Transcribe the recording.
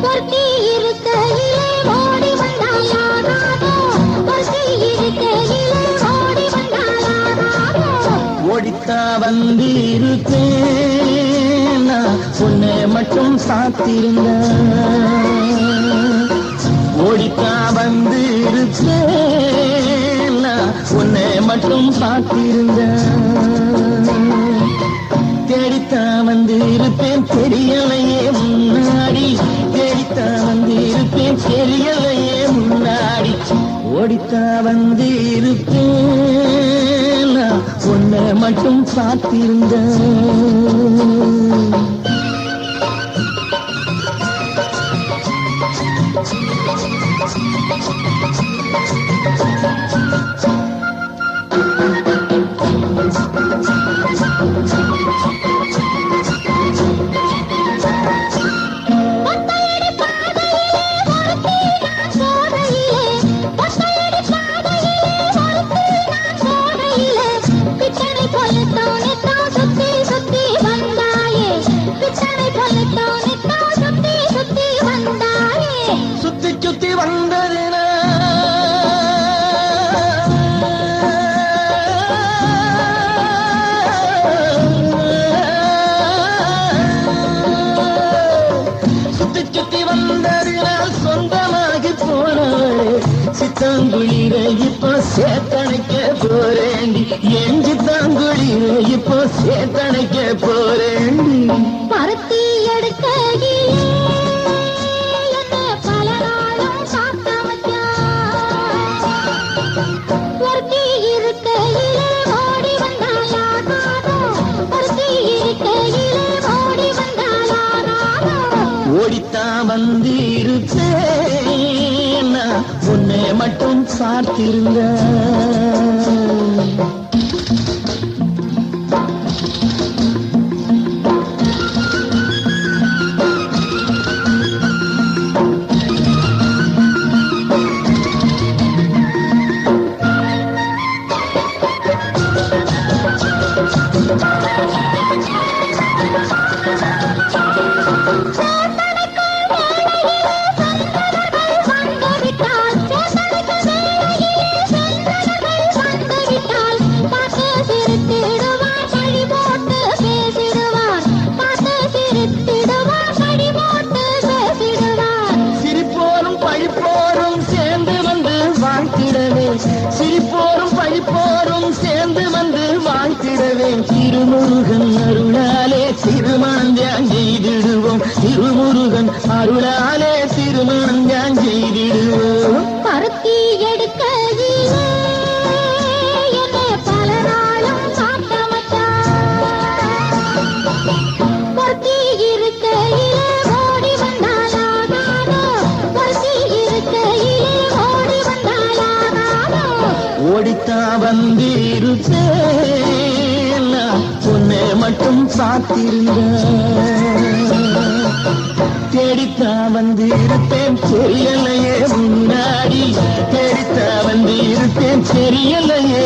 ஒருத்தி இருக்கையிலே ஓடி வந்தாயாராதோ ஒருத்தி இருக்கையிலே ஓடி வந்தாயாராதோ ஓடித்தா வந்து இருப்பேன் உன்னை மட்டும் சாத்திருந்த ஓடித்தா வந்து இருப்பேன் உன்னை மட்டும் சாத்திருந்த தேடித்தா வந்து இருப்பேன் தெரியலையே முன்னாடி தேடித்தா வந்து இருப்பேன் தெரியலையே முன்னாடி ஓடித்தா வந்து இருப்பேன் உன்னை மட்டும் சாத்திருந்த சுத்தி சுத்தி வந்ததுனா சுத்தி சுத்தி வந்ததினால் சொந்தமாகி போனவளே சித்தாங்குளிர இப்போ சேத்தனைக்க போறேண்டி என் சித்தாங்குளிர இப்போ சேத்தனைக்க போறேண்டி பருத்தி எடுக்கையிலே ஒருத்தி இருக்கையிலே ஓடி வந்தாயாராதோ ஒருத்தி இருக்கையிலே ஓடி வந்தாயாராதோ ஓடித்தா வந்து இருப்பேன் உன்னை மட்டும் சாத்திருந்த சிரிப்போரும் பழிப்போரும் சேர்ந்து வந்து வாழ்த்திடவேன் திருமுருகன் அருளாலே திருமணம் செய்திடுவோம் திருமுருகன் அருளாலே திருமணம் செய்திடுவோம் பருத்தி எடுக்கையிலே என்னை பல நாளும் சாப்பிட்ட மச்சான் ஒருத்தி இருக்கையிலே ஓடி வந்தாயாராதோ ஒருத்தி இருக்கையிலே ஓடி வந்தாயாராதோ ஓடித்தா வந்து இருப்பேன் உன்னை மட்டும் சாத்திருந்த தேடித்தா வந்து இருப்பேன் தெரியலையே முன்னாடி தேடித்தா வந்து இருப்பேன் தெரியலையே